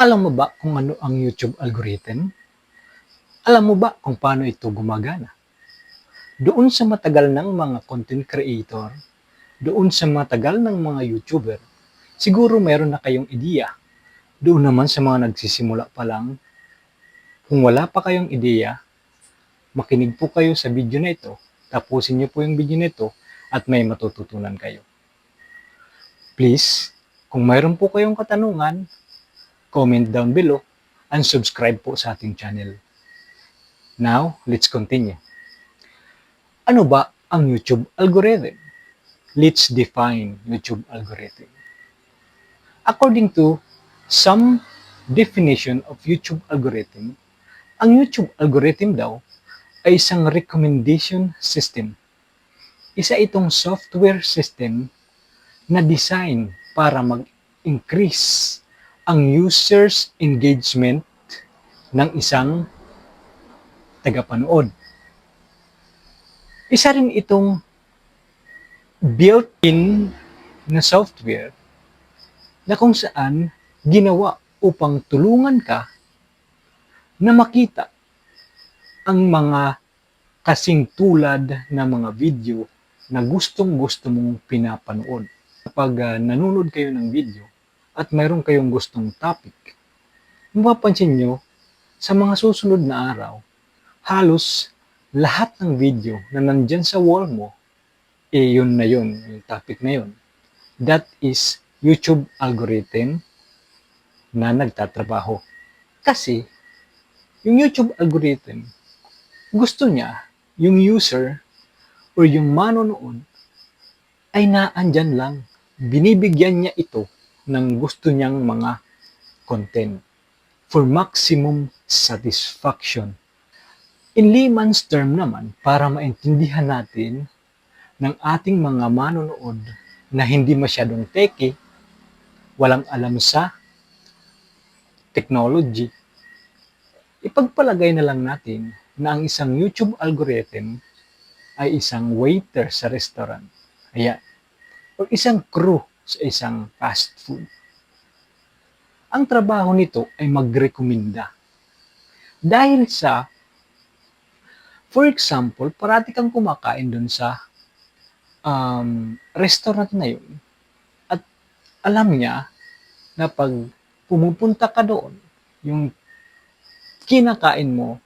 Alam mo ba kung ano ang YouTube algorithm? Alam mo ba kung paano ito gumagana? Doon sa matagal ng mga content creator, doon sa matagal ng mga YouTuber, siguro meron na kayong ideya. Doon naman sa mga nagsisimula pa lang, kung wala pa kayong ideya, makinig po kayo sa video na ito, tapusin niyo po yung video na ito at may matututunan kayo. Please, kung mayroon po kayong katanungan, comment down below and subscribe po sa ating channel. Now, let's continue. Ano ba ang YouTube algorithm? Let's define YouTube algorithm. According to some definition of YouTube algorithm, ang YouTube algorithm daw ay isang recommendation system. Isa itong software system na design para mag-increase ang users' engagement ng isang tagapanood. Isa rin itong built-in na software na kung saan ginawa upang tulungan ka na makita ang mga kasing tulad na mga video na gustong-gusto mong pinapanood. Kapag nanonood kayo ng video at mayroon kayong gustong topic, mapapansin nyo sa mga susunod na araw, halos lahat ng video na nandyan sa wall mo, yun na yun, yung topic na yun. That is YouTube algorithm na nagtatrabaho. Kasi, yung YouTube algorithm, gusto niya yung user o yung manonood ay naandyan lang. Binibigyan niya ito ng gusto niyang mga content for maximum satisfaction. In layman's term naman, para maintindihan natin ng ating mga manonood na hindi masyadong techy, walang alam sa technology, ipagpalagay na lang natin na ang isang YouTube algorithm ay isang waiter sa restaurant. Ayan. O isang crew sa isang fast food. Ang trabaho nito ay magrekomenda. Dahil sa, for example, parati kang kumakain dun sa restaurant na yun at alam niya na pag pumupunta ka doon, yung kinakain mo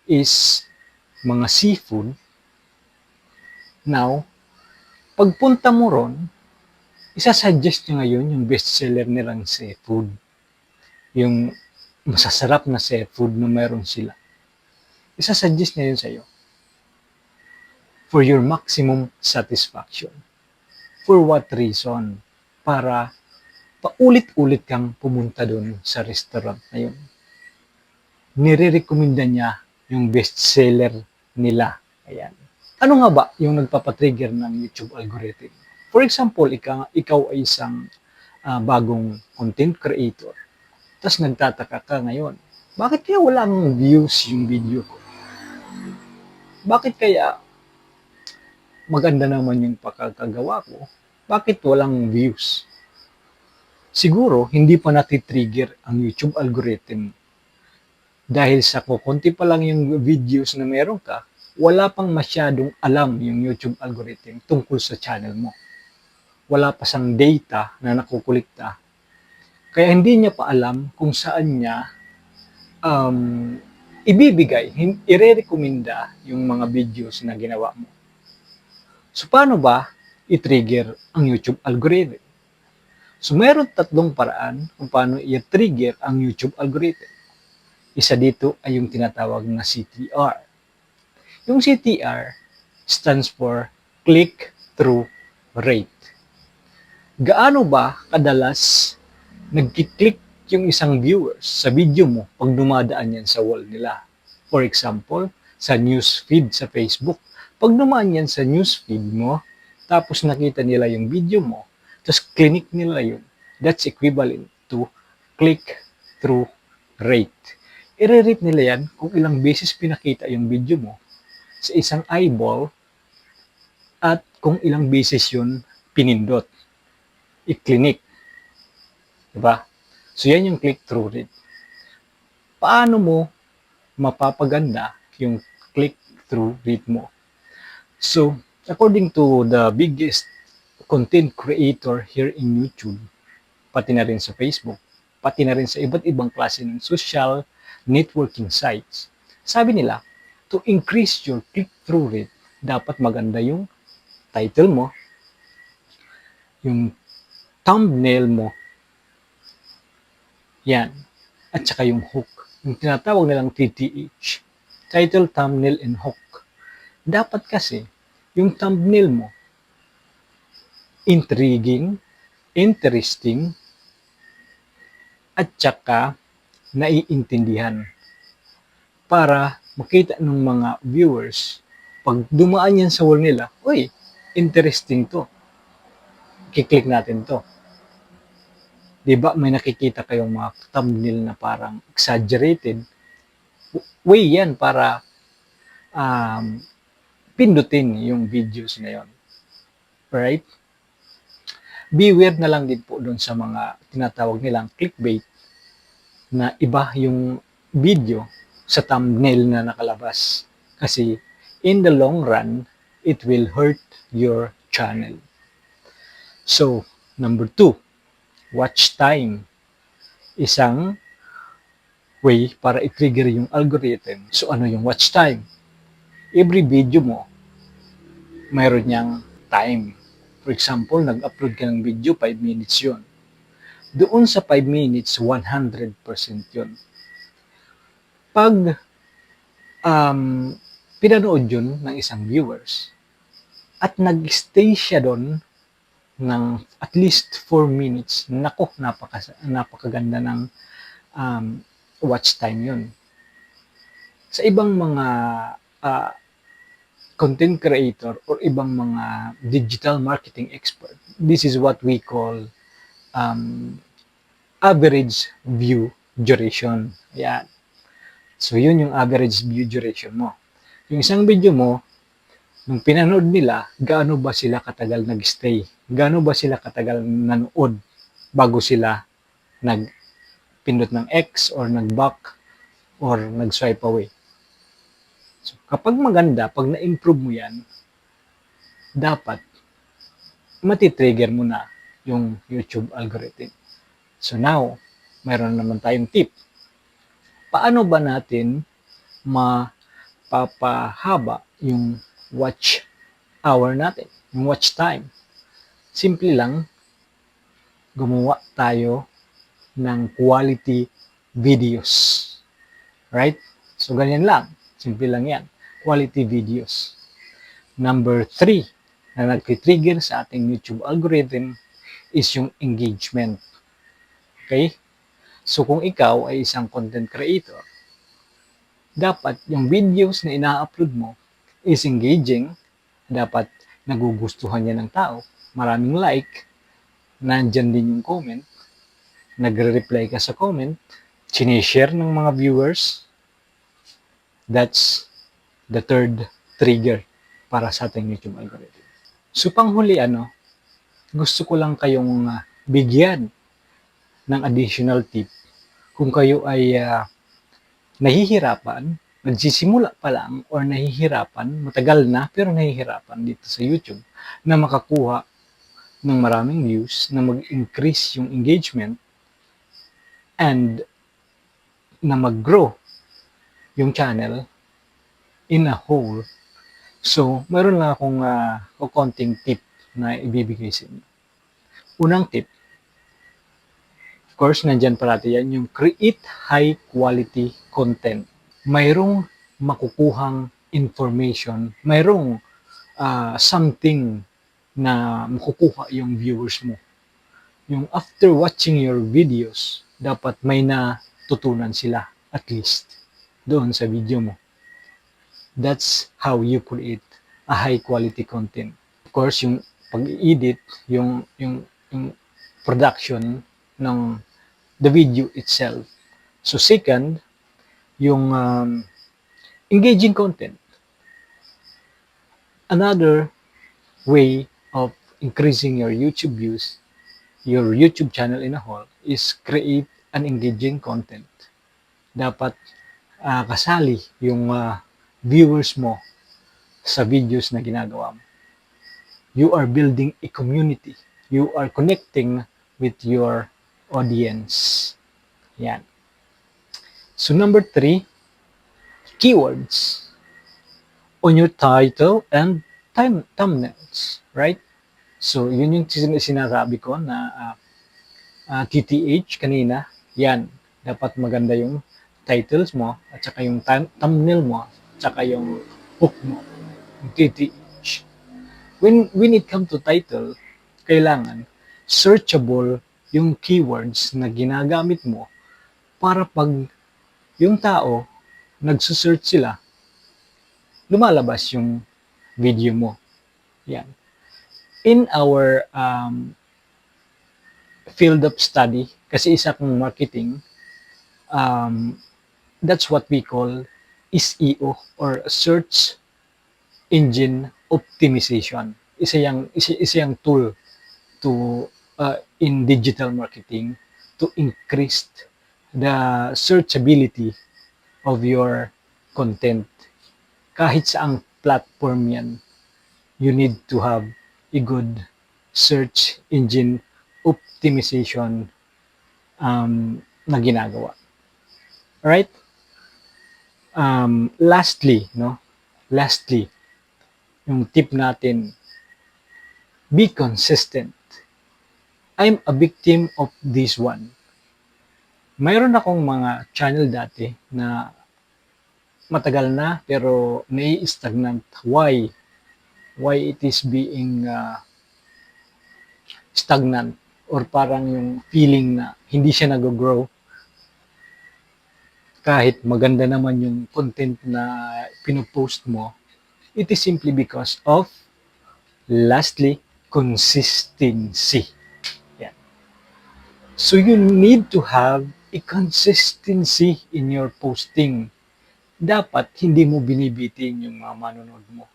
is mga seafood. Now, pagpunta mo ron, isasuggest niya ngayon yung bestseller nilang seafood. Yung masasarap na seafood na meron sila. Isasuggest niya yun sa'yo. For your maximum satisfaction. For what reason? Para paulit-ulit kang pumunta doon sa restaurant na yun. Nire-recommenda niya yung bestseller nila. Ayan. Ano nga ba yung nagpapatrigger ng YouTube algorithm? For example, ikaw ay isang bagong content creator. Tapos nagtataka ka ngayon, bakit kaya walang views yung video ko? Bakit kaya maganda naman yung pagkakagawa ko? Bakit walang views? Siguro, hindi pa natitrigger ang YouTube algorithm. Dahil sa kukunti pa lang yung videos na meron ka, wala pang masyadong alam yung YouTube algorithm tungkol sa channel mo. Wala pa sang data na nakukulikta. Kaya hindi niya pa alam kung saan niya ibibigay, ire-recommenda yung mga videos na ginawa mo. So, paano ba i-trigger ang YouTube algorithm? So, mayroon tatlong paraan kung paano i-trigger ang YouTube algorithm. Isa dito ay yung tinatawag na CTR. Yung CTR stands for click-through rate. Gaano ba kadalas nagkiklik yung isang viewers sa video mo pag dumadaan yan sa wall nila? For example, sa news feed sa Facebook. Pag dumaan yan sa news feed mo, tapos nakita nila yung video mo, tapos click nila yun, that's equivalent to click-through rate. I-rate nila yan kung ilang beses pinakita yung video mo sa isang eyeball at kung ilang beses yun pinindot. I-click. Diba? So, yan yung click-through rate. paano mo mapapaganda yung click-through rate mo. So, according to the biggest content creator here in YouTube, pati na rin sa Facebook, pati na rin sa iba't ibang klase ng social networking sites, sabi nila, to increase your click-through rate, dapat maganda yung title mo, yung thumbnail mo, yan, at saka yung hook. Yung tinatawag nilang TTH, title, thumbnail, and hook. Dapat kasi, yung thumbnail mo, intriguing, interesting, at saka naiintindihan. Para makita ng mga viewers, pag dumaan yan sa wall nila, uy, interesting to. Kiklik natin to. Di ba may nakikita kayong mga thumbnail na parang exaggerated? Way yan para pindutin yung videos na yon. Right? Beware na lang din po doon sa mga tinatawag nilang clickbait na iba yung video sa thumbnail na nakalabas. Kasi in the long run, it will hurt your channel. So, number 2, watch time. Isang way para i-trigger yung algorithm. So, ano yung watch time? Every video mo, mayroon niyang time. For example, nag-upload ka ng video, 5 minutes yun. Doon sa 5 minutes, 100% yun. Pag pinanood yun ng isang viewers at nag-stay siya doon ng at least 4 minutes, nako, napakaganda ng watch time yun. Sa ibang mga content creator or ibang mga digital marketing expert, this is what we call average view duration. Ayan. So, yun yung average view duration mo. Yung isang video mo, nung pinanood nila, gaano ba sila katagal nag-stay? Gaano ba sila katagal nanood bago sila nagpindot ng X or nag-back or nag-swipe away? So, kapag maganda, pag na-improve mo yan, dapat matitrigger mo na yung YouTube algorithm. So now, mayroon naman tayong tip. Paano ba natin mapapahaba yung watch hour natin, yung watch time? Simple lang, gumawa tayo ng quality videos. Right? So ganyan lang. Simple lang yan. Quality videos. Number 3 na nag-trigger sa ating YouTube algorithm is yung engagement. Okay? So kung ikaw ay isang content creator, dapat yung videos na ina-upload mo is engaging, dapat nagugustuhan niya ng tao, maraming like, nandyan din yung comment, nagre-reply ka sa comment, sinishare ng mga viewers. That's the third trigger para sa ating YouTube algorithm. So panghuli, gusto ko lang kayong bigyan ng additional tip kung kayo ay nahihirapan, nagsisimula pa lang or nahihirapan, matagal na pero nahihirapan dito sa YouTube na makakuha ng maraming views, na mag-increase yung engagement and na mag-grow yung channel in a whole. So, meron lang akong konting tip na ibibigay sa inyo. Unang tip, of course, nandyan parati yan, yung create high quality content. Mayroong makukuhang information, mayroong something na makukuha yung viewers mo. Yung after watching your videos, dapat may natutunan sila at least doon sa video mo. That's how you create a high quality content. Of course, yung pag-edit, yung production ng the video itself. So second, yung engaging content. Another way of increasing your YouTube views, your YouTube channel in a whole, is create an engaging content. dapat kasali yung viewers mo sa videos na ginagawa mo. You are building a community. You are connecting with your audience. Yan. So number 3, keywords on your title and thumbnails, right? So yun yung sinasabi ko na TTH kanina. Yan, dapat maganda yung titles mo at saka yung thumbnail mo at saka yung hook mo, yung TTH. When it comes to title, kailangan searchable yung keywords na ginagamit mo para pag yung tao nagsusearch sila, lumalabas yung video mo. Yan. In our field of study, kasi isa kong marketing, that's what we call SEO or Search Engine Optimization. Isa yang tool to in digital marketing to increase the searchability of your content. Kahit saang platform yan, you need to have a good search engine optimization na ginagawa. Alright? Lastly, yung tip natin, be consistent. I'm a victim of this one. Mayroon akong mga channel dati na matagal na pero nai-stagnant. Why? Why it is being stagnant or parang yung feeling na hindi siya nag-grow kahit maganda naman yung content na pinopost mo. It is simply because of, lastly, consistency. Yeah. So you need to have a consistency in your posting. Dapat hindi mo binibitin yung mga manonood mo.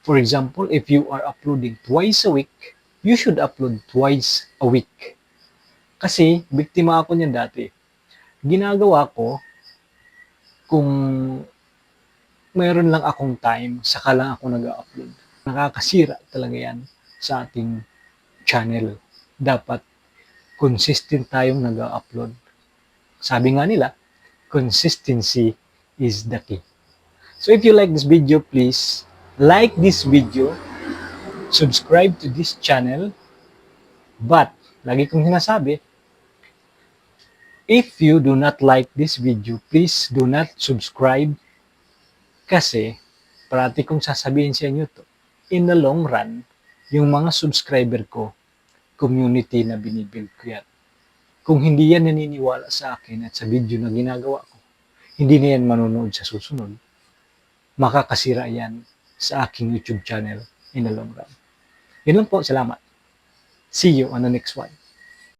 For example, if you are uploading twice a week, you should upload twice a week. Kasi, biktima ako niyan dati. Ginagawa ko, kung mayroon lang akong time, saka lang ako nag-upload. Nakakasira talaga yan sa ating channel. Dapat consistent tayong nag-upload. Sabi nga nila, consistency is the key. So if you like this video, please like this video, subscribe to this channel, but lagi kong sinasabi, if you do not like this video, please do not subscribe kasi parati kong sasabihin sa inyo to, in the long run, yung mga subscriber ko, community na binibuild ko yan. Kung hindi yan naniniwala sa akin at sa video na ginagawa ko, hindi na yan manonood sa susunod. Makakasira yan sa aking YouTube channel in the long run. Yun lang po, salamat. See you on the next one.